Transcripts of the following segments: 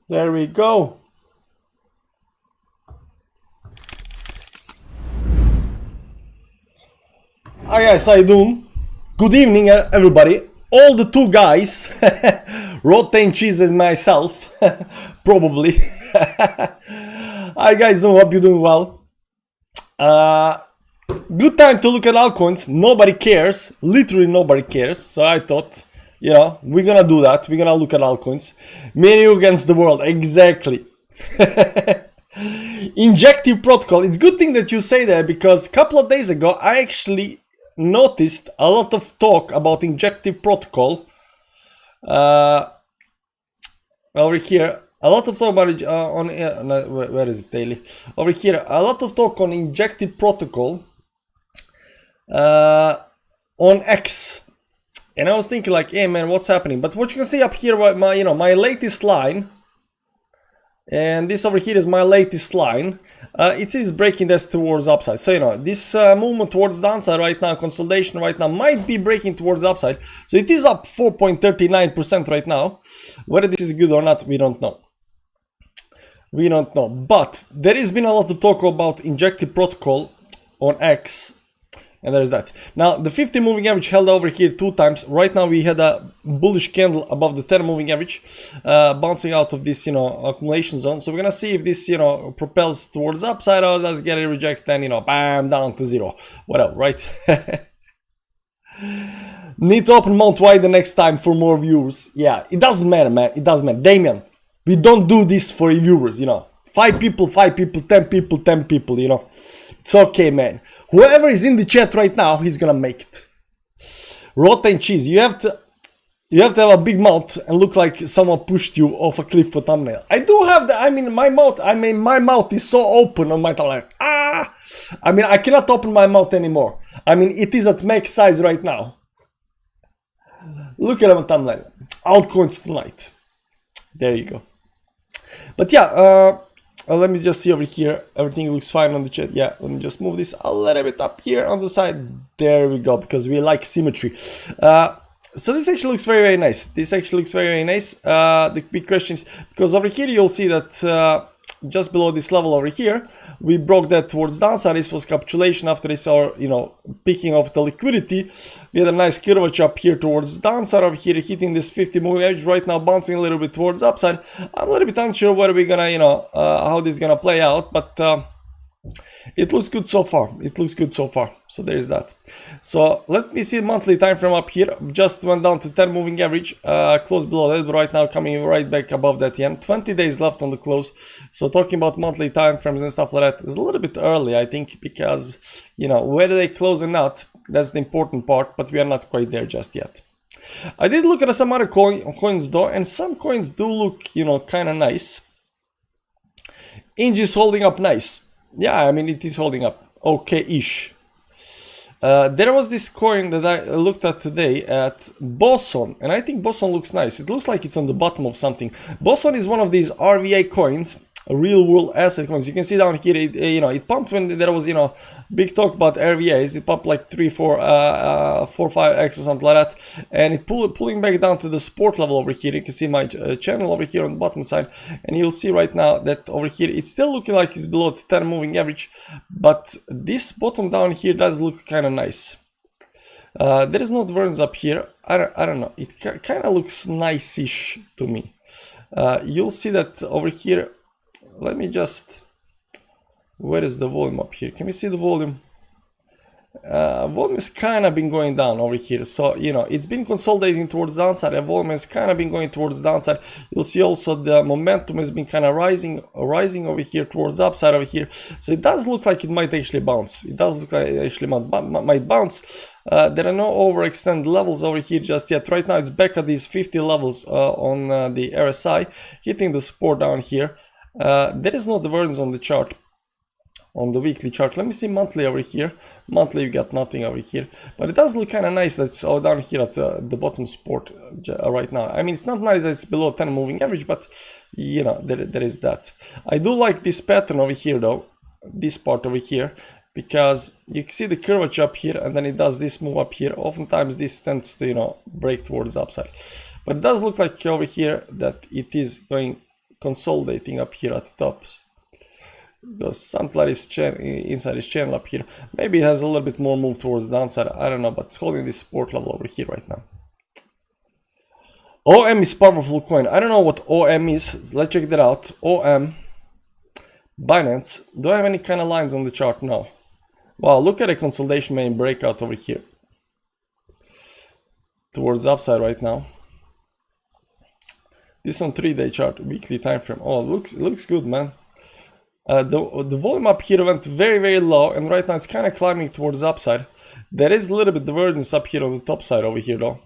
There we go. Hi guys, how you doing? Good evening everybody. All the two guys, Rotten Cheese and myself, probably. Hi guys, hope you're doing well. Good time to look at altcoins. Nobody cares, literally nobody cares. So I thought, you know, we're gonna do that. We're gonna look at altcoins. Me and you against the world, exactly. Injective protocol. It's a good thing that you say that, because a couple of days ago I actually noticed a lot of talk about injective protocol over here. A lot of talk about it where is it, daily? Over here, a lot of talk on injective protocol on X, and I was thinking like, hey man, what's happening? But what you can see up here, my my latest line, and this over here is my latest line. It is breaking this towards upside. So, you know, this movement towards downside right now, consolidation right now, might be breaking towards upside. So it is up 4.39% right now. Whether this is good or not, we don't know. We don't know. But there has been a lot of talk about injective protocol on X. And there's that. Now, the 50 moving average held over here 2 times. Right now, we had a bullish candle above the 10 moving average, bouncing out of this, you know, accumulation zone. So we're gonna see if this, you know, propels towards upside, or does get a reject and, you know, bam, down to 0. Whatever, right? Need to open Mount Wide the next time for more viewers. Yeah, it doesn't matter, man. It doesn't matter. Damien, we don't do this for viewers, you know. 5 people, 5 people, 10 people, 10 people, you know. It's okay, man. Whoever is in the chat right now, he's gonna make it. Rotten Cheese, you have to have a big mouth and look like someone pushed you off a cliff for thumbnail. I do have the, my mouth is so open on my tongue, like, ah! I mean, I cannot open my mouth anymore. I mean, it is at max size right now. Look at my thumbnail. Altcoins tonight. There you go. But yeah, let me just see over here. Everything looks fine on the chat. Yeah, let me just move this a little bit up here on the side. There we go, because we like symmetry. So this actually looks very, very nice. This actually looks very, very nice. The big question is, because over here you'll see that just below this level over here, we broke that towards downside. This was capitulation after this, or, you know, picking off the liquidity. We had a nice curvature up here towards downside over here, hitting this 50 moving average right now, bouncing a little bit towards upside. I'm a little bit unsure whether we're gonna, you know, how this is gonna play out, but it looks good so far. It looks good so far. So there is that. So let me see the monthly time frame up here. Just went down to 10 moving average, close below that, but right now coming right back above that yen. 20 days left on the close. So talking about monthly time frames and stuff like that is a little bit early, I think, because, you know, whether they close or not, that's the important part, but we are not quite there just yet. I did look at some other coins though, and some coins do look, you know, kind of nice. Inge is holding up nice. Yeah, I mean, it is holding up okay-ish. There was this coin that I looked at today at Boson, and I think Boson looks nice. It looks like it's on the bottom of something. Boson is one of these RVA coins, real world asset coins. You can see down here, you know, it pumped when there was, you know, big talk about RVAs. It pumped like 3, 4, 5x or something like that, and it pulling back down to the support level over here. You can see my channel over here on the bottom side, and you'll see right now that over here it's still looking like it's below the 10 moving average, but this bottom down here does look kind of nice. There is no divergence up here. I don't know. It kind of looks nice-ish to me. You'll see that over here. Let me just, where is the volume up here? Can we see the volume? Volume has kind of been going down over here. So, you know, it's been consolidating towards downside, and volume has kind of been going towards downside. You'll see also the momentum has been kind of rising over here towards upside over here. So it does look like it might actually bounce. It does look like it actually might bounce. There are no overextended levels over here just yet. Right now it's back at these 50 levels on the RSI, hitting the support down here. There is no divergence on the chart, on the weekly chart. Let me see monthly over here. Monthly, you got nothing over here, but it does look kind of nice. That's all down here at the bottom support right now. I mean, it's not nice that it's below 10 moving average, but you know, there is that. I do like this pattern over here though, this part over here, because you can see the curvature up here, and then it does this move up here. Oftentimes this tends to, you know, break towards the upside, but it does look like over here that it is going consolidating up here at the top. Because something like this inside this channel up here. Maybe it has a little bit more move towards the downside. I don't know, but it's holding this support level over here right now. OM is powerful coin. I don't know what OM is. Let's check that out. OM. Binance. Do I have any kind of lines on the chart? No. Wow, look at a consolidation main breakout over here. Towards the upside right now. This on 3-day chart, weekly time frame. Oh, it looks good, man. The volume up here went very, very low, and right now it's kind of climbing towards the upside. There is a little bit divergence up here on the top side over here, though.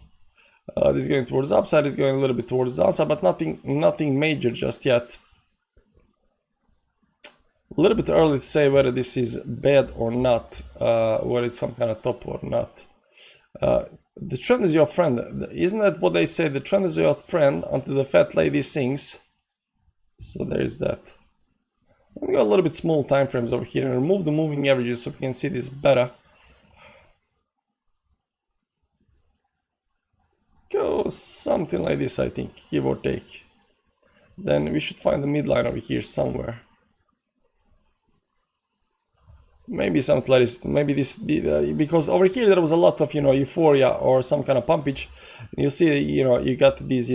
This is going towards the upside, is going a little bit towards the downside, but nothing major just yet. A little bit early to say whether this is bad or not, whether it's some kind of top or not. The trend is your friend. Isn't that what they say? The trend is your friend until the fat lady sings. So there is that. Let me go a little bit small time frames over here and remove the moving averages so we can see this better. Go something like this, I think, give or take. Then we should find the midline over here somewhere. Maybe something like this. Maybe this, because over here there was a lot of, euphoria or some kind of pumpage. You see, you got these,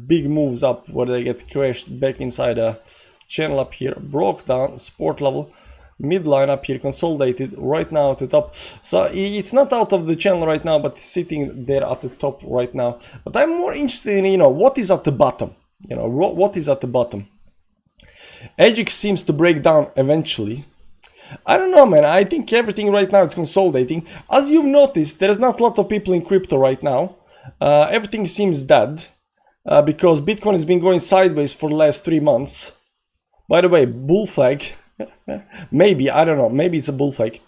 big moves up where they get crashed back inside a channel up here, broke down, support level, midline up here, consolidated right now at the top. So it's not out of the channel right now, but it's sitting there at the top right now. But I'm more interested in, what is at the bottom. What is at the bottom. AGIX seems to break down eventually. I don't know, man. I think everything right now is consolidating. As you've noticed, there's not a lot of people in crypto right now. Everything seems dead because Bitcoin has been going sideways for the last 3 months. By the way, bull flag. Maybe, I don't know. Maybe it's a bull flag.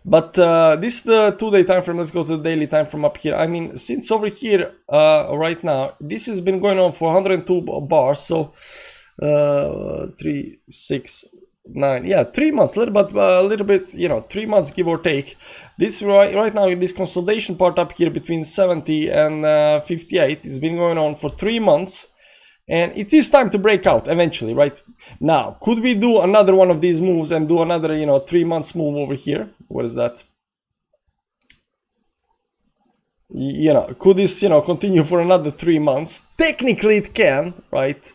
But this is the 2-day time frame. Let's go to the daily time frame up here. I mean, since over here right now, this has been going on for 102 bars. So 3, 6, 9, yeah, 3 months, a little bit, 3 months give or take. This right now, this consolidation part up here between 70 and 58 has been going on for 3 months, and it is time to break out eventually, right? Now, could we do another one of these moves and do another, 3 months move over here? What is that? Could this, continue for another 3 months? Technically, it can, right?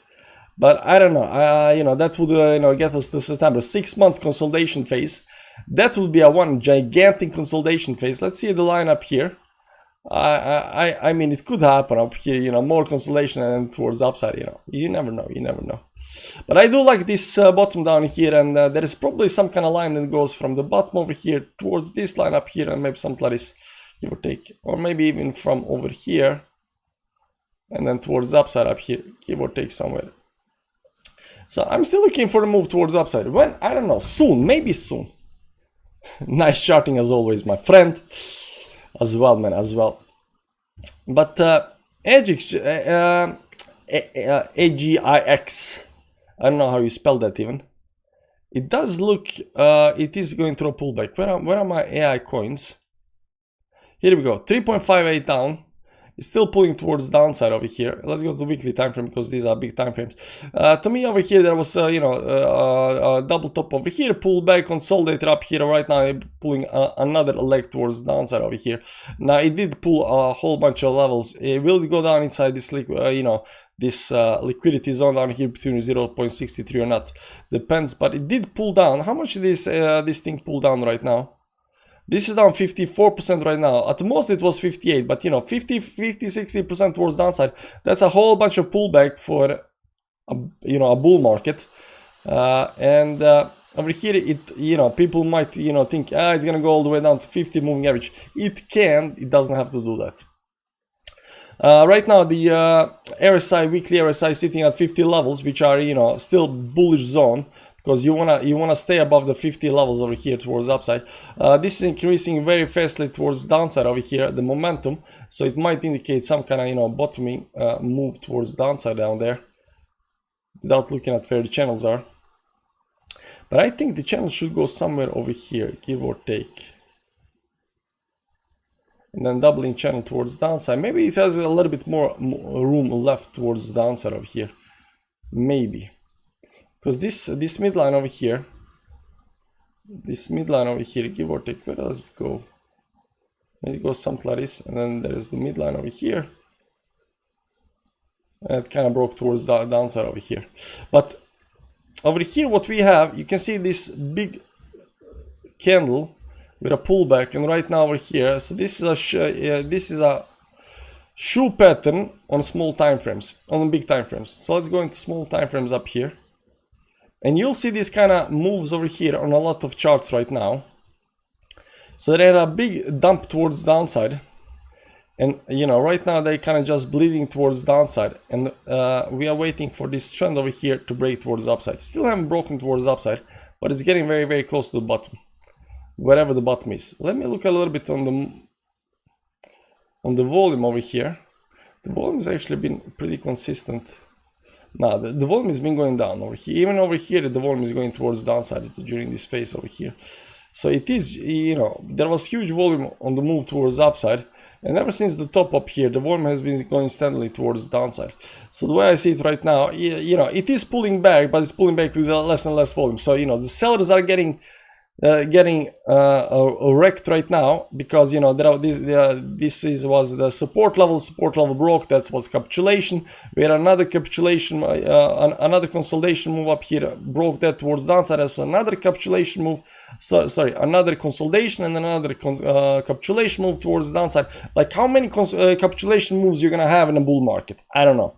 But I don't know, that would, get us to September. 6 months consolidation phase. That would be a one gigantic consolidation phase. Let's see the line up here. I mean, it could happen up here, more consolidation and towards the upside, You never know, But I do like this bottom down here, and there is probably some kind of line that goes from the bottom over here towards this line up here, and maybe something like this, give or take. Or maybe even from over here, and then towards the upside up here, give or take somewhere. So I'm still looking for a move towards upside. When? I don't know. Soon. Maybe soon. Nice charting as always, my friend. As well, man. As well. But AGIX, AGIX. I don't know how you spell that even. It does look. It is going through a pullback. Where are my AI coins? Here we go. 3.58 down. It's still pulling towards the downside over here. Let's go to the weekly time frame because these are big time frames. To me over here there was a double top over here, pull back, consolidated up here. Right now pulling another leg towards the downside over here. Now it did pull a whole bunch of levels. It will go down inside this this liquidity zone down here between 0.63 or not, depends. But it did pull down. How much did this thing pull down right now? This is down 54% right now. At the most it was 58, but 50, 60% towards downside. That's a whole bunch of pullback for a bull market. Over here it people might think it's gonna go all the way down to 50 moving average. It can. It doesn't have to do that. Right now the RSI, weekly RSI, sitting at 50 levels, which are still bullish zone. Because you wanna stay above the 50 levels over here towards upside. This is increasing very fastly towards downside over here, the momentum. So it might indicate some kind of bottoming move towards downside down there, without looking at where the channels are. But I think the channel should go somewhere over here, give or take. And then doubling channel towards downside. Maybe it has a little bit more room left towards the downside over here. maybe, because this midline over here, give or take, where does it go? Maybe it goes something like this, and then there's the midline over here, and it kind of broke towards the downside over here. But over here, what we have, you can see this big candle with a pullback, and right now over here, so this is a shoe pattern on small time frames, on big time frames. So let's go into small time frames up here, and you'll see this kind of moves over here on a lot of charts right now. So they had a big dump towards downside, and you know, right now they kind of just bleeding towards downside, and we are waiting for this trend over here to break towards the upside. Still haven't broken towards the upside, but it's getting very, very close to the bottom, wherever the bottom is. Let me look a little bit on the volume over here. The volume has actually been pretty consistent. Now the volume has been going down over here. Even over here, the volume is going towards downside during this phase over here. So it is, you know, there was huge volume on the move towards the upside, and ever since the top up here, the volume has been going steadily towards the downside. So the way I see it right now, you know, it is pulling back, but it's pulling back with less and less volume. So, you know, the sellers are getting wrecked right now, because, you know, was the support level broke. That was capitulation. We had another capitulation, another consolidation move up here, broke that towards downside. That's another capitulation move, another consolidation, and another capitulation move towards downside. Like, how many capitulation moves you're gonna have in a bull market? I don't know.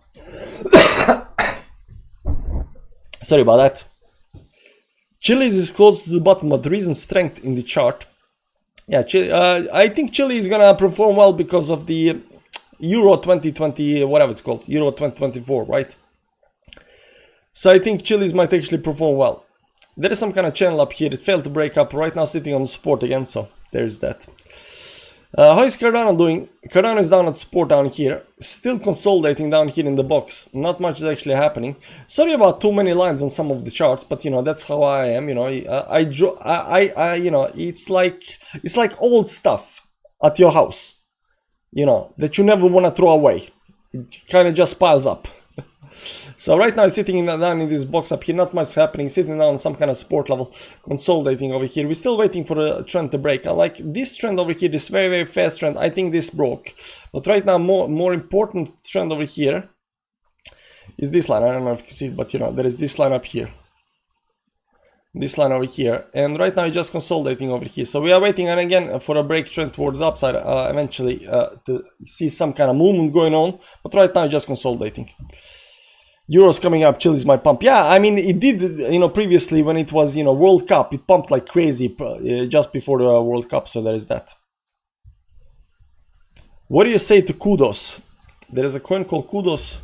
Sorry about that. Chili's is close to the bottom, but there isn't strength in the chart. Yeah, I think Chile is gonna perform well because of the Euro 2020, whatever it's called, Euro 2024, right? So I think Chili's might actually perform well. There is some kind of channel up here. It failed to break up. Right now sitting on the support again, so there's that. How is Cardano doing? Cardano is down at support down here, still consolidating down here in the box. Not much is actually happening. Sorry about too many lines on some of the charts, but you know, that's how I am. You know, you know, it's like old stuff at your house, you know, that you never want to throw away. It kind of just piles up. So right now, sitting down in this box up here, not much happening, sitting down on some kind of support level, consolidating over here. We're still waiting for the trend to break. I like this trend over here, this very, very fast trend. I think this broke. But right now, more important trend over here is this line. I don't know if you can see it, but you know, there is this line up here. This line over here. And right now, it's just consolidating over here. So we are waiting, and again, for a break trend towards the upside, eventually, to see some kind of movement going on. But right now, it's just consolidating. Euros coming up, Chile's might pump. Yeah, I mean, it did, you know, previously when it was, you know, World Cup, it pumped like crazy just before the World Cup, so there is that. What do you say to Kudos? There is a coin called Kudos.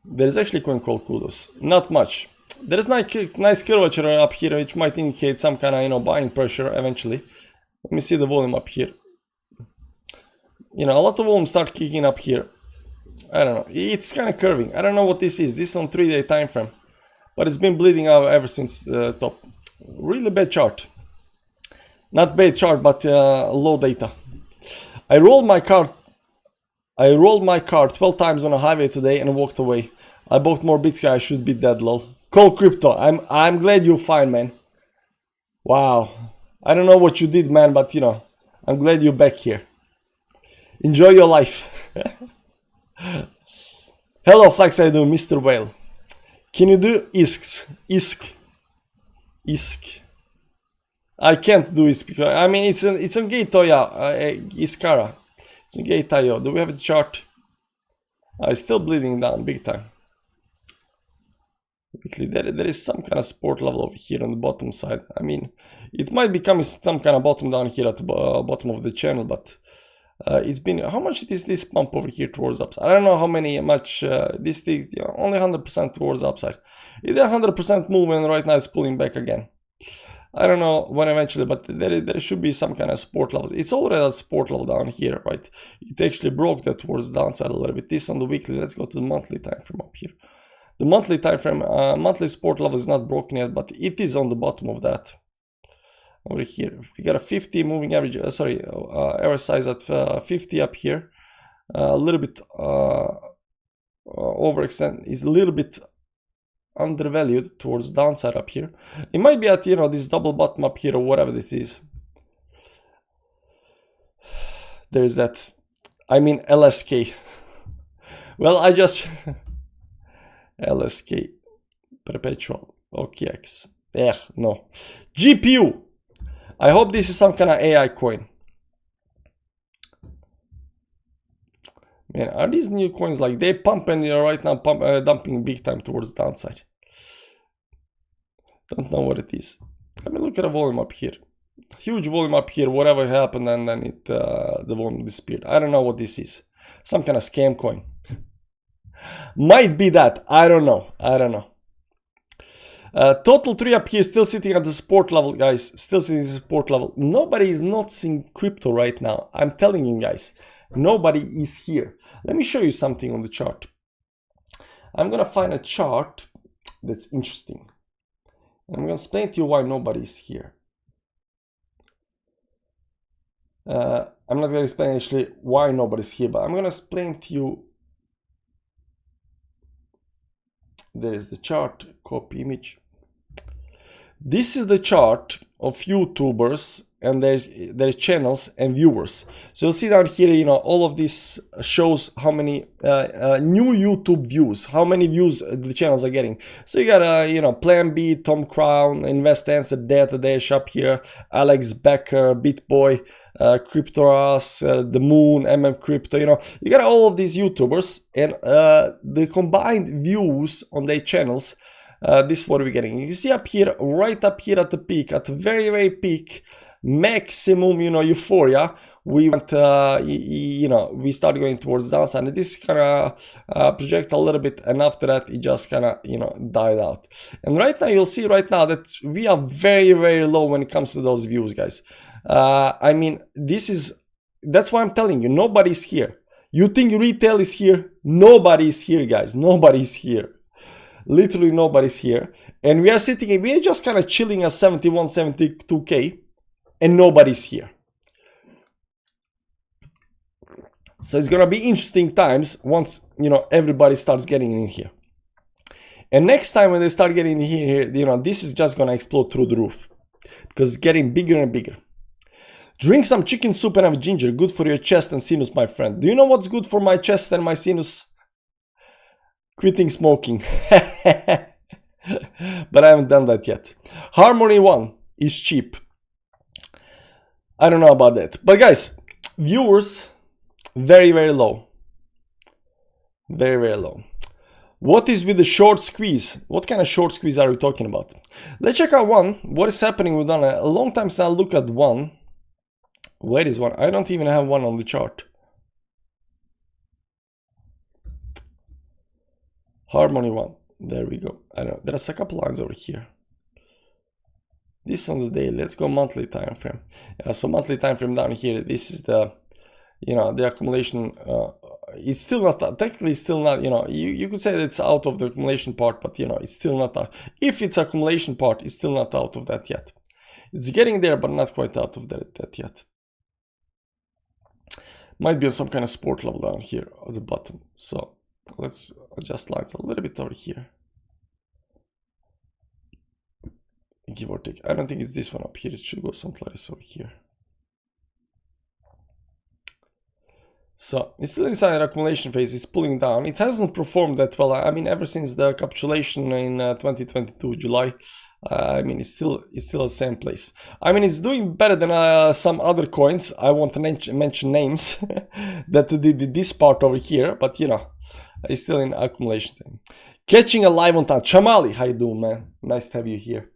There is actually a coin called Kudos. Not much. There is nice curvature up here, which might indicate some kind of, you know, buying pressure eventually. Let me see the volume up here. You know, a lot of volume start kicking up here. I don't know, it's kind of curving. I don't know what this is. This is on 3-day time frame, but it's been bleeding out ever since the top. Really bad chart. Not bad chart, but low data. I rolled my card 12 times on a highway today and walked away. I bought more Bitcoin. I should be dead, lol. Call crypto. I'm glad you're fine, man. Wow. I don't know what you did, man, but you know, I'm glad you're back here. Enjoy your life. Hello, Flex, I do, Mr. Whale. Can you do ISK? ISK. I can't do ISK because, I mean, it's on Gate.io, Iskara. It's on Gate.io. Do we have a chart? It's still bleeding down big time. There is some kind of support level over here on the bottom side. I mean, it might become some kind of bottom down here at the bottom of the channel, but it's been, how much is this pump over here towards upside? I don't know how much this thing, you know, only 100% towards upside. It's 100% movement right now, is pulling back again. I don't know when eventually, but there should be some kind of support level. It's already at support level down here, right? It actually broke that towards the downside a little bit. This on the weekly. Let's go to the monthly time frame up here. The monthly time frame, monthly support level is not broken yet, but it is on the bottom of that. Over here, we got a 50 moving average. Error size at 50 up here. A little bit overextend, is a little bit undervalued towards downside up here. It might be at, you know, this double bottom up here or whatever this is. There's that, I mean LSK. Well, I just LSK perpetual OKX. No. GPU. I hope this is some kind of AI coin. Man, are these new coins like they pumping, you know, right now, dumping big time towards downside? Don't know what it is. Let me look at the volume up here. Huge volume up here. Whatever happened, and then it the volume disappeared. I don't know what this is. Some kind of scam coin. Might be that. I don't know. I don't know. Total 3 up here, still sitting at the support level, guys. Still sitting at the support level. Nobody is not seeing crypto right now. I'm telling you guys. Nobody is here. Let me show you something on the chart. I'm gonna find a chart that's interesting. And I'm gonna explain to you why nobody is here. I'm not gonna explain actually why nobody's here, but I'm gonna explain to you. There is the chart, copy image. This is the chart of YouTubers and their channels and viewers. So you'll see down here, you know, all of this shows how many new YouTube views, how many views the channels are getting. So you got, you know, Plan B, Tom Crown, Invest Answer, Data Dash up here, Alex Becker, BitBoy, Cryptoras, The Moon, MM Crypto, you know, you got all of these YouTubers and the combined views on their channels. This is what we're getting. You can see up here, right up here at the peak, at the very, very peak, maximum, you know, euphoria. We went, you know, we started going towards downside, and this kind of project a little bit, and after that, it just kind of, you know, died out. And right now, you'll see right now that we are very, very low when it comes to those views, guys. I mean, that's why I'm telling you, nobody's here. You think retail is here? Nobody's here, guys. Nobody's here. Literally nobody's here. And we are sitting, we are just kind of chilling at 71, 72K, and nobody's here. So it's gonna be interesting times once, you know, everybody starts getting in here. And next time when they start getting in here, you know, this is just gonna explode through the roof because it's getting bigger and bigger. Drink some chicken soup and have ginger, good for your chest and sinus, my friend. Do you know what's good for my chest and my sinus? Quitting smoking. But I haven't done that yet. Harmony 1 is cheap. I don't know about that. But guys, viewers, very, very low. Very, very low. What is with the short squeeze? What kind of short squeeze are we talking about? Let's check out one. What is happening with one? A long time since I look at one. Where is one? I don't even have one on the chart. Harmony 1. There we go. I don't know. There's a couple lines over here. This on the daily. Let's go monthly time frame. So monthly time frame down here. This is the, you know, the accumulation. It's still not, technically still not, you know, you could say that it's out of the accumulation part, but you know, it's still not out. If it's accumulation part, it's still not out of that yet. It's getting there, but not quite out of that yet. Might be on some kind of support level down here at the bottom. So let's adjust lines a little bit over here. Give or take. I don't think it's this one up here. It should go something like this over here. So it's still inside the accumulation phase. It's pulling down. It hasn't performed that well. I mean, ever since the capitulation in 2022 July, I mean, it's still the same place. I mean, it's doing better than some other coins. I won't mention names that did this part over here, but you know, it's still in accumulation thing. Catching a live on time. Chamali, how you doing, man? Nice to have you here.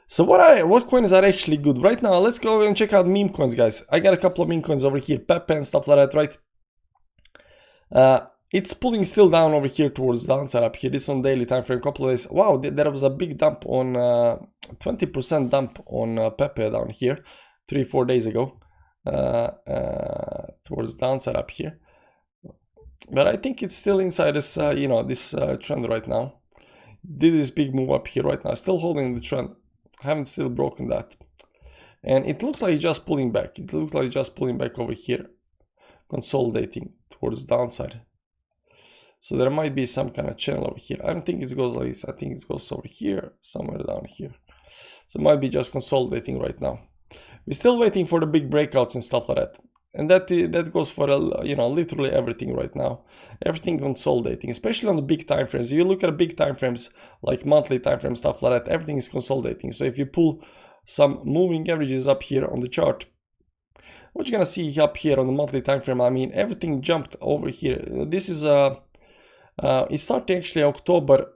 So what coins are actually good right now? Let's go and check out meme coins, guys. I got a couple of meme coins over here, Pepe and stuff like that, right? It's pulling still down over here towards downside up here. This on daily time frame, couple of days. Wow, there was a big dump on 20% dump on Pepe down here 3-4 days ago towards downside up here. But I think it's still inside this you know, this trend right now. Did this big move up here right now, still holding the trend. Haven't still broken that, and it looks like it's just pulling back. It looks like it's just pulling back over here, consolidating towards downside. So there might be some kind of channel over here. I don't think it goes like this. I think it goes over here, somewhere down here. So it might be just consolidating right now. We're still waiting for the big breakouts and stuff like that. And that goes for literally everything right now. Everything consolidating, especially on the big time frames. If you look at the big time frames, like monthly time frame stuff like that, everything is consolidating. So if you pull some moving averages up here on the chart, what you're gonna see up here on the monthly time frame, I mean, everything jumped over here. This is it started actually October,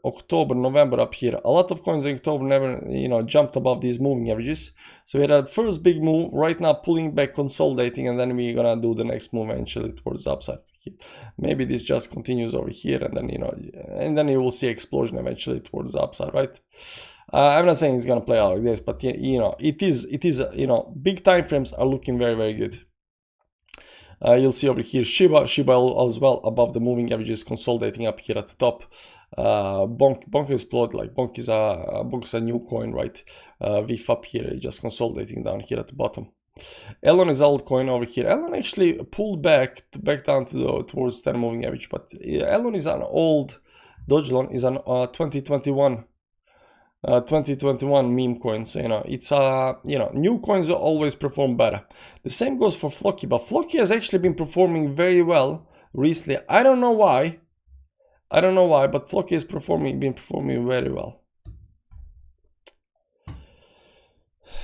November up here. A lot of coins in October never, jumped above these moving averages. So we had a first big move, right now pulling back, consolidating, and then we're gonna do the next move eventually towards the upside. Maybe this just continues over here, and then you will see explosion eventually towards the upside, right? I'm not saying it's gonna play out like this, but it is big time frames are looking very, very good. You'll see over here Shiba as well above the moving averages, consolidating up here at the top. Bonk explode, like Bonk is a new coin, right? VIF up here, just consolidating down here at the bottom. Elon is altcoin over here. Elon actually pulled back down to towards 10 moving average, but Elon is an old Dogelon, is an 2021 meme coin. So it's new coins always perform better. The same goes for Floki, but Floki has actually been performing very well recently. I don't know why, but Floki has been performing very well.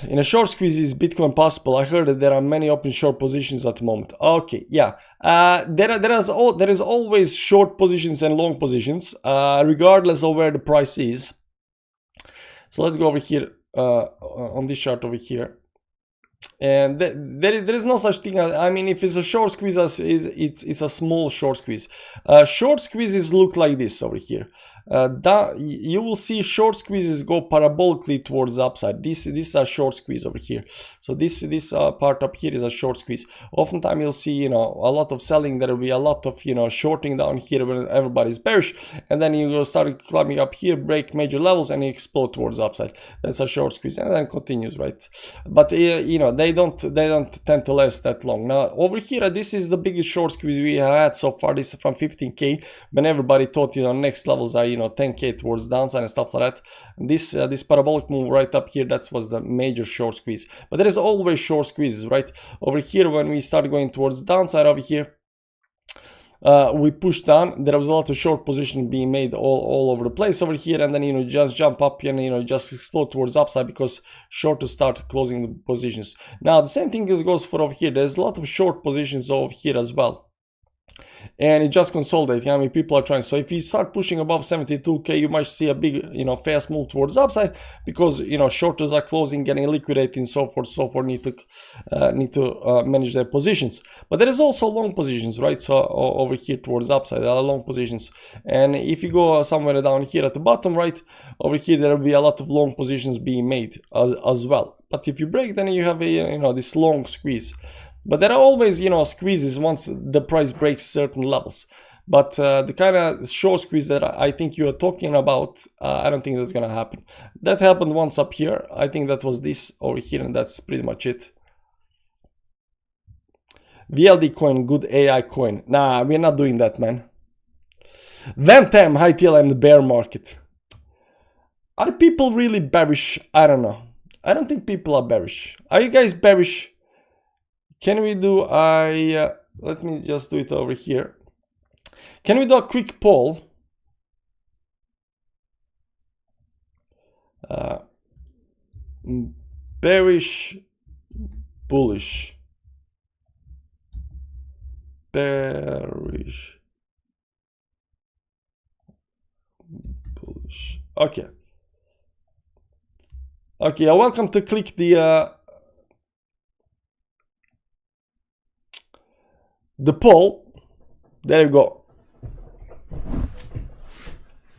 In a short squeeze, is Bitcoin possible? I heard that there are many open short positions at the moment. Okay, yeah. There is always short positions and long positions, regardless of where the price is. So let's go over here on this chart over here. And there is no such thing. I mean, if it's a short squeeze, it's a small short squeeze. Short squeezes look like this over here. You will see short squeezes go parabolically towards the upside. This is a short squeeze over here. So this part up here is a short squeeze. Oftentimes you'll see a lot of selling. There will be a lot of shorting down here when everybody's bearish, and then you will start climbing up here, break major levels, and you explode towards the upside. That's a short squeeze, and then continues, right? But they don't tend to last that long. Now over here, this is the biggest short squeeze we have had so far. This is from 15k, when everybody thought next levels are 10k towards downside and stuff like that. This parabolic move right up here, that was the major short squeeze. But there is always short squeezes, right? Over here, when we start going towards downside over here, we pushed down. There was a lot of short position being made all over the place over here, and then just jump up and just explode towards upside because shorters start closing the positions. Now the same thing goes for over here. There's a lot of short positions over here as well, and it just consolidating. I mean, people are trying. So if you start pushing above 72k, you might see a big fast move towards upside, because shorters are closing, getting liquidated, and so forth, need to manage their positions. But there is also long positions, right? So over here towards upside, there are long positions, and if you go somewhere down here at the bottom, right over here, there will be a lot of long positions being made as well. But if you break, then you have this long squeeze. But there are always, squeezes once the price breaks certain levels. But the kind of short squeeze that I think you are talking about, I don't think that's going to happen. That happened once up here. I think that was this over here, and that's pretty much it. VLD coin, good AI coin. Nah, we're not doing that, man. Vantem, hi TLM, the bear market. Are people really bearish? I don't know. I don't think people are bearish. Are you guys bearish? Can we do let me just do it over here. Can we do a quick poll? Bearish, bullish. Bearish, bullish. Okay. Okay, you're welcome to click the poll. There you go.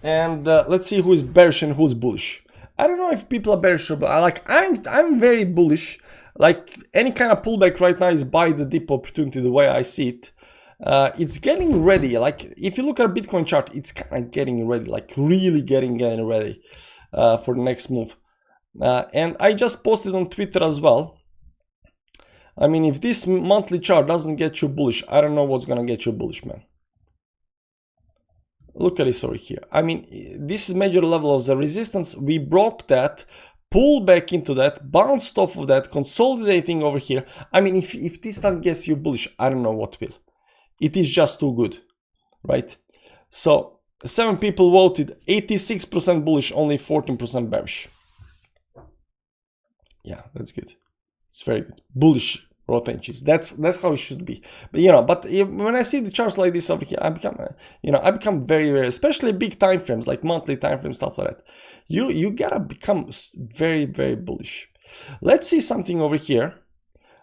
And let's see who is bearish and who's bullish. I don't know if people are bearish, but I'm very bullish. Like, any kind of pullback right now is buy the dip opportunity, the way I see it. It's getting ready. Like, if you look at a Bitcoin chart, it's kind of getting ready, like really getting ready for the next move. And I just posted on Twitter as well. I mean, if this monthly chart doesn't get you bullish, I don't know what's gonna get you bullish, man. look at this over here. I mean, this is major level of the resistance. We broke that, pulled back into that, bounced off of that, consolidating over here. I mean, if this not gets you bullish, I don't know what will. It is just too good, right? So 7 people voted, 86% bullish, only 14% bearish. Yeah, that's good. It's very good. Bullish raw changes. That's how it should be. But you know, when I see the charts like this over here, I become very, very, especially big time frames like monthly time frames, stuff like that. You gotta become very, very bullish. Let's see something over here.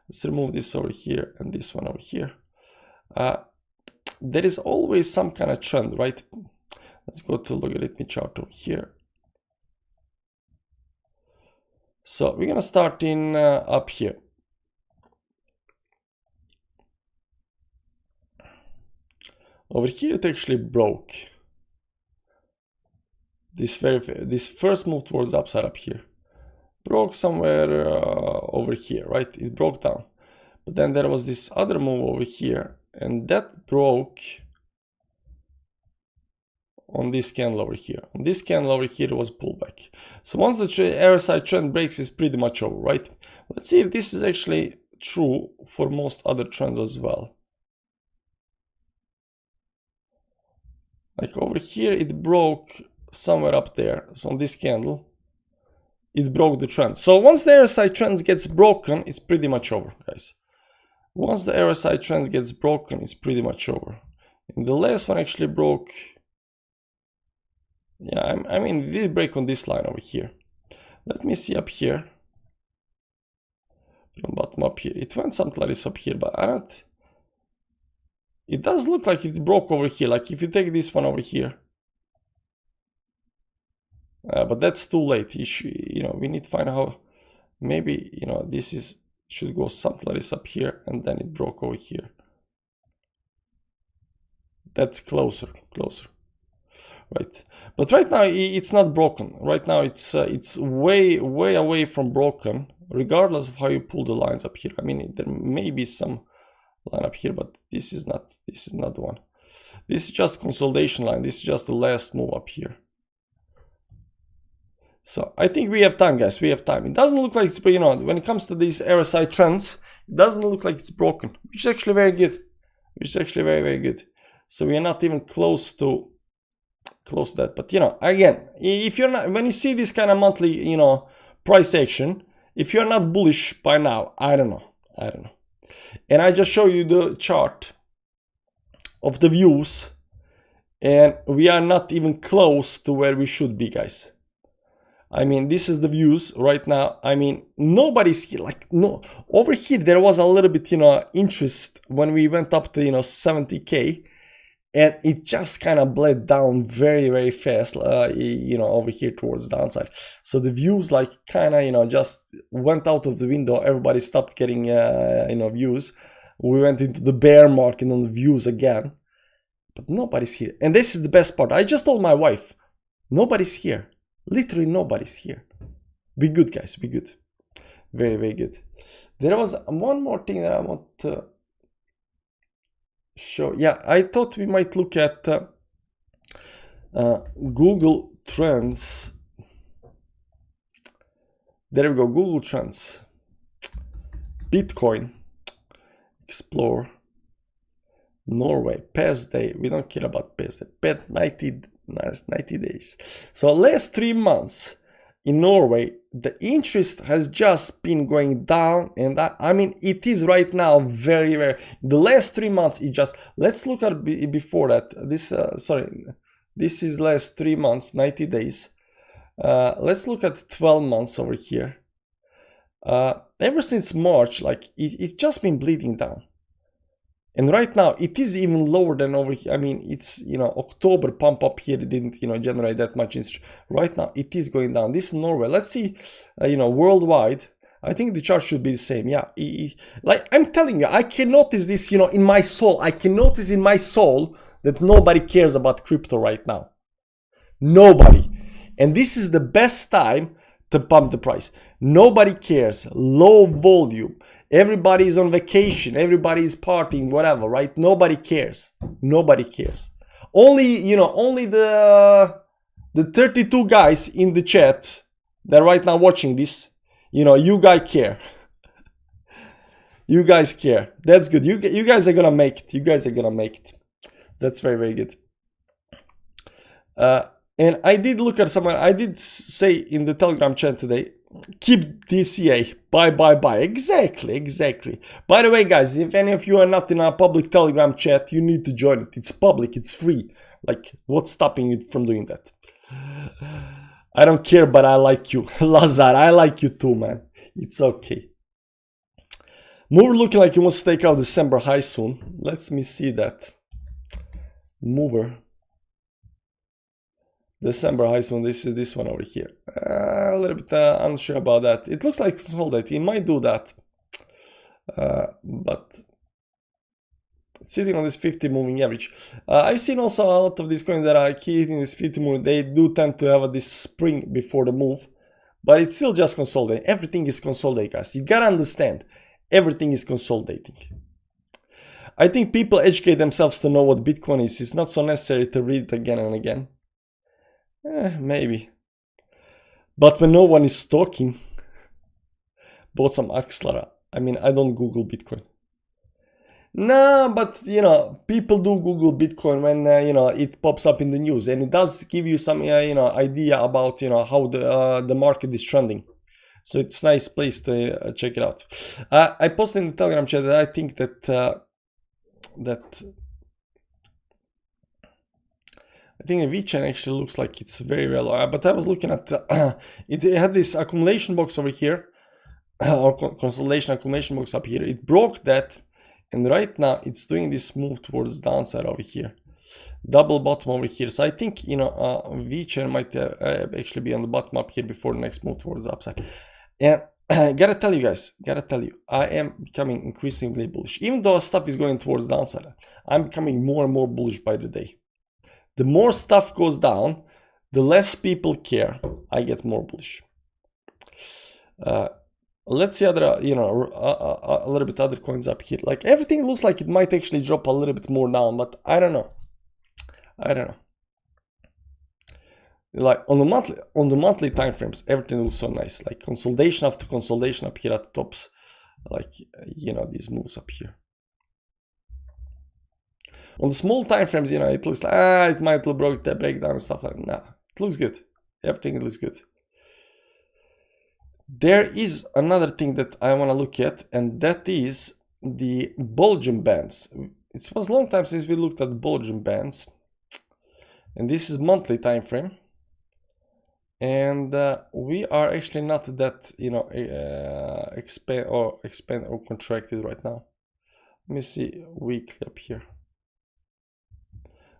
Let's remove this over here and this one over here. There is always some kind of trend, right? Let's go to logarithmic chart over here. So we're gonna start in up here. Over here it actually broke. This first move towards the upside up here. Broke somewhere over here, right? It broke down. But then there was this other move over here, and that broke on this candle over here. On this candle over here, it was pullback. So once the RSI trend breaks, it's pretty much over, right? Let's see if this is actually true for most other trends as well. Like over here, it broke somewhere up there. So on this candle, it broke the trend. So once the RSI trend gets broken, it's pretty much over, guys. Once the RSI trend gets broken, it's pretty much over. And the last one actually broke. Yeah, I mean, it did break on this line over here. Let me see up here. From bottom up here. It went something like this up here, but I don't. It does look like it broke over here. Like if you take this one over here. But that's too late. You know, we need to find how. Maybe, you know, this should go something like this up here, and then it broke over here. That's closer. Right, but right now it's not broken. Right now it's way away from broken, regardless of how you pull the lines up here. I mean, there may be some line up here, but this is not the one. This is just consolidation line. This is just the last move up here. So I think we have time, guys. We have time. It doesn't look like it's, you know, when it comes to these RSI trends, it doesn't look like it's broken, which is actually very good. Which is actually very, very good. So we are not even close to that. But you know, again, if you're not, when you see this kind of monthly, you know, price action, if you're not bullish by now, I don't know. And I just show you the chart of the views, and we are not even close to where we should be, guys. I mean, this is the views right now. I mean, nobody's here. Like, no, over here there was a little bit, you know, interest when we went up to, you know, 70K. And it just kind of bled down very, very fast, you know, over here towards the downside. So the views like kind of, you know, just went out of the window. Everybody stopped getting, you know, views. We went into the bear market on the views again. But nobody's here. And this is the best part. I just told my wife, nobody's here. Literally nobody's here. Be good, guys. Be good. Very, very good. There was one more thing that I want to show. Yeah, I thought we might look at Google Trends. There we go. Google Trends. Bitcoin. Explore. Norway. Past day. We don't care about past day. Past 90 days. So last 3 months in Norway, the interest has just been going down, and I mean, it is right now very, very, the last 3 months, it just, let's look at before that. This this is last 3 months, 90 days. Let's look at 12 months over here. Ever since March, like it's just been bleeding down. And right now it is even lower than over here. I mean, it's, you know, October pump up here, it didn't, you know, generate that much interest. Right now it is going down. This is Norway. Let's see, you know, worldwide. I think the chart should be the same. Yeah, like I'm telling you, I can notice this, you know, in my soul. I can notice in my soul that nobody cares about crypto right now. Nobody. And this is the best time to pump the price. Nobody cares. Low volume. Everybody is on vacation. Everybody is partying, whatever, right? Nobody cares. Nobody cares. Only, you know, only the 32 guys in the chat that are right now watching this, you know, you guys care. You guys care. That's good. You guys are gonna make it. You guys are gonna make it. That's very, very good. And I did look at someone, I did say in the Telegram chat today, keep DCA, buy. Exactly. By the way, guys, if any of you are not in our public Telegram chat, you need to join it. It's public, it's free. Like, what's stopping you from doing that? I don't care, but I like you. Lazar, I like you too, man. It's okay. Mover looking like he wants to take out December high soon. Let me see that. Mover. December high soon. This is this one over here. A little bit unsure about that. It looks like consolidate. He might do that. But sitting on this 50 moving average. I've seen also a lot of these coins that are hitting this 50 moving. They do tend to have this spring before the move. But it's still just consolidating. Everything is consolidating, guys. You gotta understand. Everything is consolidating. I think people educate themselves to know what Bitcoin is. It's not so necessary to read it again and again. Maybe. But when no one is talking, bought some Axlara. I mean, I don't Google Bitcoin. No, but you know, people do Google Bitcoin when you know, it pops up in the news, and it does give you some you know, idea about, you know, how the market is trending. So it's a nice place to check it out. I posted in the Telegram chat that I think that I think the VChain actually looks like it's very well, but I was looking at it had this accumulation box over here, or consolidation accumulation box up here. It broke that, and right now it's doing this move towards downside over here, double bottom over here. So I think, you know, VChain might actually be on the bottom up here before the next move towards the upside. And gotta tell you guys, I am becoming increasingly bullish. Even though stuff is going towards the downside, I'm becoming more and more bullish by the day. The more stuff goes down, the less people care. I get more bullish. Let's see other, you know, a little bit other coins up here. Like, everything looks like it might actually drop a little bit more down, but I don't know. Like on the monthly time frames, everything looks so nice. Like consolidation after consolidation up here at the tops. Like, you know, these moves up here. On the small time frames, you know, it looks like it might break down and stuff like that. Nah, it looks good. Everything looks good. There is another thing that I want to look at, and that is the Bollinger Bands. It was a long time since we looked at Bollinger Bands, and this is monthly time frame. And we are actually not that, you know, expand or contracted right now. Let me see weekly up here.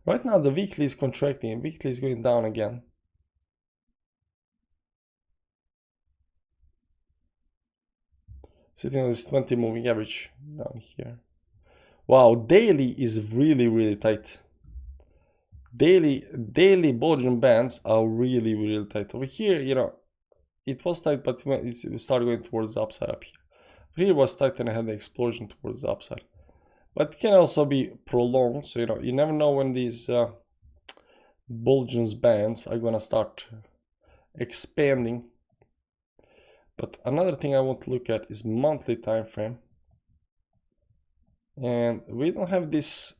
Right now the weekly is contracting, weekly is going down again. Sitting on this 20 moving average down here. Wow, daily is really tight. Daily Bollinger Bands are really tight. Over here, you know, it was tight, but it started going towards the upside up here. Here it was tight and I had the explosion towards the upside. But it can also be prolonged, so you know, you never know when these Bollinger Bands are gonna start expanding. But another thing I want to look at is monthly time frame. And we don't have this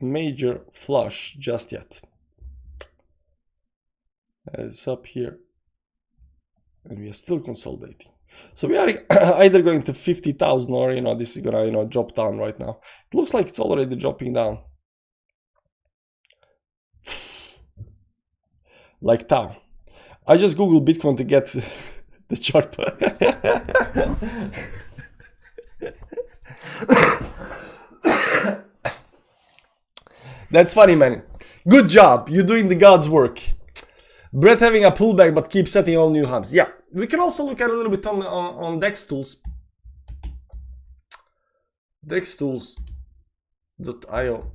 major flush just yet. It's up here and we are still consolidating. So we are either going to 50,000 or, you know, this is gonna, you know, drop down right now. It looks like it's already dropping down. Like Tao. I just googled Bitcoin to get the chart. That's funny, man. Good job. You're doing the God's work. Brett having a pullback but keep setting all new hubs. Yeah, we can also look at a little bit on DEX tools. DEXtools.io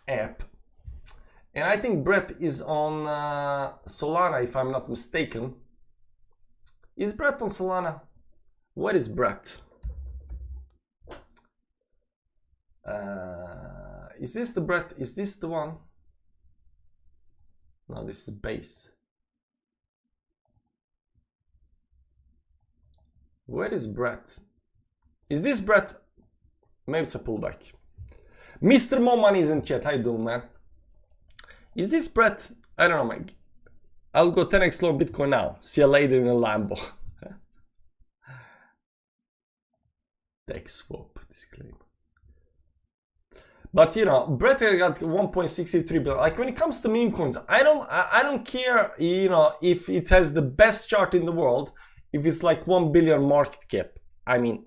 app. And I think Brett is on Solana, if I'm not mistaken. Is Brett on Solana? Where is Brett? is this the breadth? Is this the one? No, this is base. Where is breadth? Is this breadth? Maybe it's a pullback. Mr. Moman is in chat. How you doing, man? Is this breadth? I don't know, Mike. I'll go 10x long Bitcoin now. See you later in a Lambo. Tech swap disclaimer. But you know, Brett got 1.63 billion. Like when it comes to meme coins, I don't care, you know, if it has the best chart in the world, if it's like 1 billion market cap. I mean,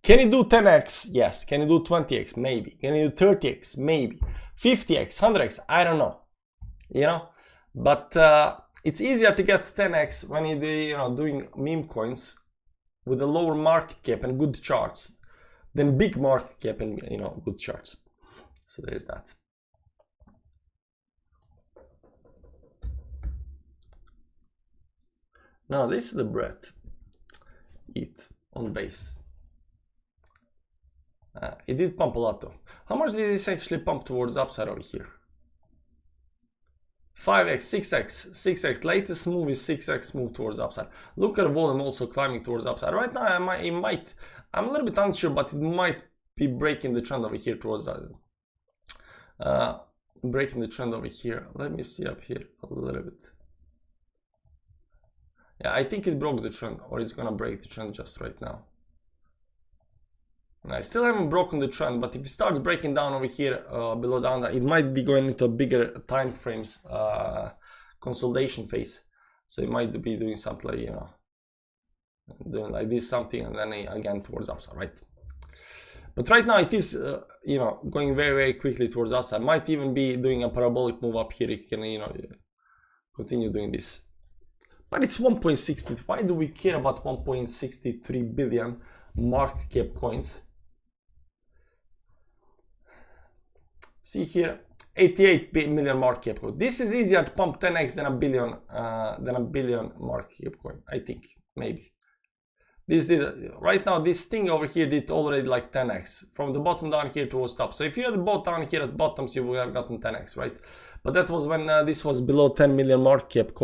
can you do 10x? Yes. Can you do 20x? Maybe. Can you do 30x? Maybe. 50x, 100x? I don't know. You know, but it's easier to get 10x when you do, you know, doing meme coins with a lower market cap and good charts than big market cap and, you know, good charts. So there is that. Now this is the breadth. ETH on base. It did pump a lot though. How much did this actually pump towards upside over here? 5x, 6x, 6x. Latest move is 6x move towards upside. Look at the volume also climbing towards upside. Right now, I'm a little bit unsure, but it might be breaking the trend over here towards breaking the trend over here. Let me see up here a little bit. Yeah, I think it broke the trend, or it's gonna break the trend just right now. I still haven't broken the trend, but if it starts breaking down over here below down, it might be going into a bigger time frames consolidation phase. So it might be doing something like, you know, doing like this something, and then again towards upside, right? But right now it is, you know, going very, very quickly towards upside. Might even be doing a parabolic move up here. It can, you know, continue doing this. But it's 1.60. Why do we care about 1.63 billion market cap coins? See here, 88 million market cap coin. This is easier to pump 10x than a billion market cap coin, I think, maybe. This did, right now, this thing over here did already like 10x from the bottom down here towards top. So if you had bought down here at bottoms, you would have gotten 10x, right? But that was when this was below 10 million market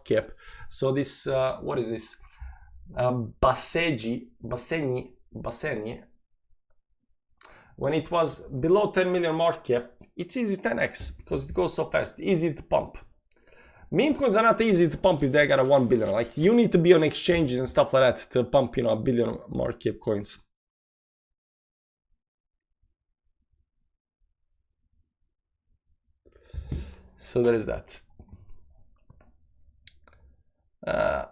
cap. So this, what is this? Basseni. When it was below 10 million market cap, it's easy 10x because it goes so fast, easy to pump. Meme coins are not easy to pump if they got a 1 billion. Like you need to be on exchanges and stuff like that to pump, you know, a billion market cap coins. So there is that. I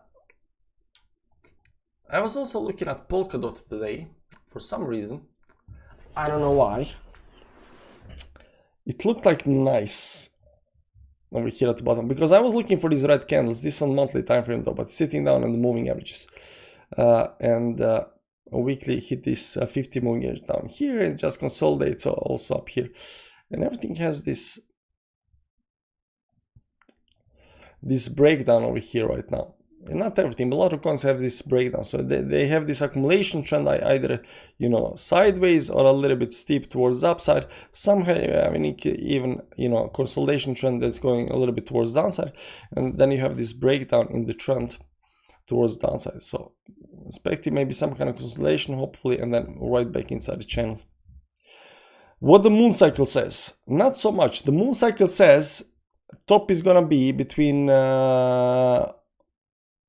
was also looking at Polkadot today for some reason. I don't know why. It looked like nice over here at the bottom because I was looking for these red candles. This on monthly time frame though, but sitting down on the moving averages, and a weekly hit this 50 moving average down here and just consolidates also up here, and everything has this breakdown over here right now. And not everything, but a lot of coins have this breakdown. So they have this accumulation trend, either, you know, sideways or a little bit steep towards the upside. Some have even, you know, consolidation trend that's going a little bit towards downside. And then you have this breakdown in the trend towards downside. So expecting maybe some kind of consolidation, hopefully, and then right back inside the channel. What the moon cycle says? Not so much. The moon cycle says top is gonna be between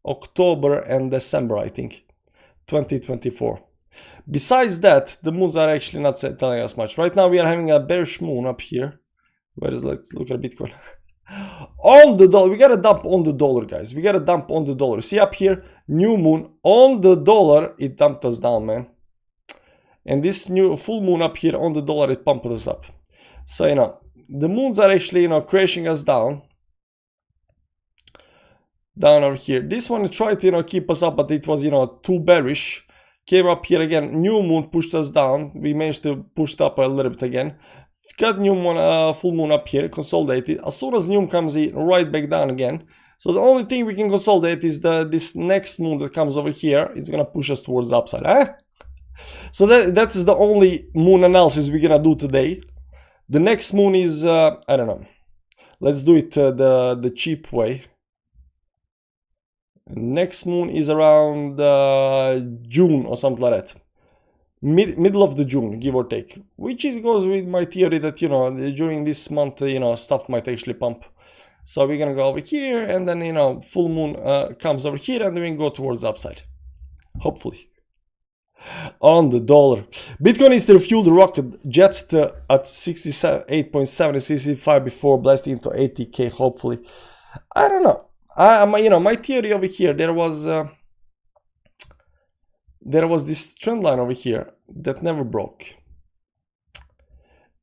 October and December, I think, 2024. Besides that, the moons are actually not telling us much. Right now we are having a bearish moon up here. Let's look at Bitcoin. On the dollar, we got a dump on the dollar, guys. We got a dump on the dollar. See up here, new moon on the dollar, it dumped us down, man. And this new full moon up here on the dollar, it pumped us up. So, you know, the moons are actually, you know, crashing us down over here. This one tried to, you know, keep us up, but it was, you know, too bearish. Came up here again, new moon pushed us down. We managed to push up a little bit again. Got new moon, full moon up here, consolidated. As soon as new moon comes in, right back down again. So the only thing we can consolidate is this next moon that comes over here. It's gonna push us towards the upside, eh? So that is the only moon analysis we're gonna do today. The next moon is I don't know. Let's do it the cheap way. Next moon is around June or something like that. Middle of the June, give or take. Which goes with my theory that, you know, during this month, you know, stuff might actually pump. So we're gonna go over here, and then, you know, full moon comes over here, and then we can go towards the upside. Hopefully. On the dollar. Bitcoin is to refuel the rocket jets at 68.7 and 65 before blasting into 80k, hopefully. I don't know. You know, my theory over here, there was this trend line over here that never broke.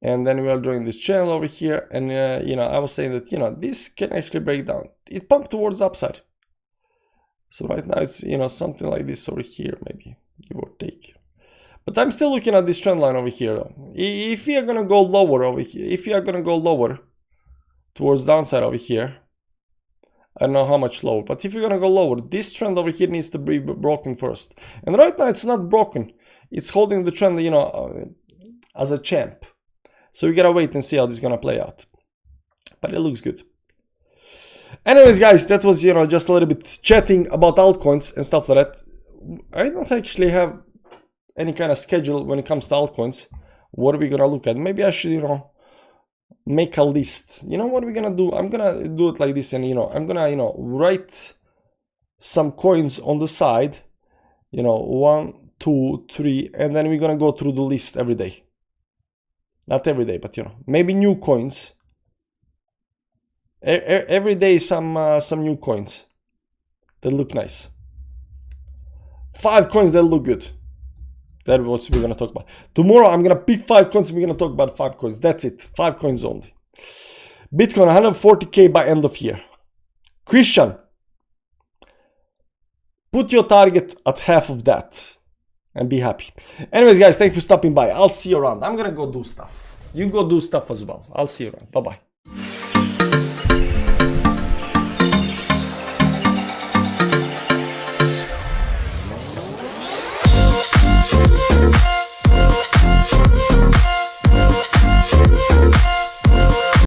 And then we are drawing this channel over here, and you know, I was saying that, you know, this can actually break down. It pumped towards the upside. So right now it's, you know, something like this over here, maybe, give or take. But I'm still looking at this trend line over here, though. If we are gonna go lower over here, if we are gonna go lower towards downside over here, I don't know how much lower, but if you're gonna go lower, this trend over here needs to be broken first. And right now it's not broken. It's holding the trend, you know, as a champ. So we gotta wait and see how this is gonna play out. But it looks good. Anyways, guys, that was, you know, just a little bit chatting about altcoins and stuff like that. I don't actually have any kind of schedule when it comes to altcoins. What are we gonna look at? Maybe I should, you know, make a list. You know what we're gonna do? I'm gonna do it like this, and, you know, I'm gonna, you know, write some coins on the side, you know, 1, 2, 3, and then we're gonna go through the list every day. Not every day, but, you know, maybe new coins. Every day some new coins that look nice. 5 coins that look good. That's what we're gonna talk about. Tomorrow I'm gonna pick 5 coins and we're gonna talk about 5 coins. That's it. 5 coins only. Bitcoin 140k by end of year. Christian, put your target at half of that and be happy. Anyways, guys, thanks for stopping by. I'll see you around. I'm gonna go do stuff. You go do stuff as well. I'll see you around. Bye bye.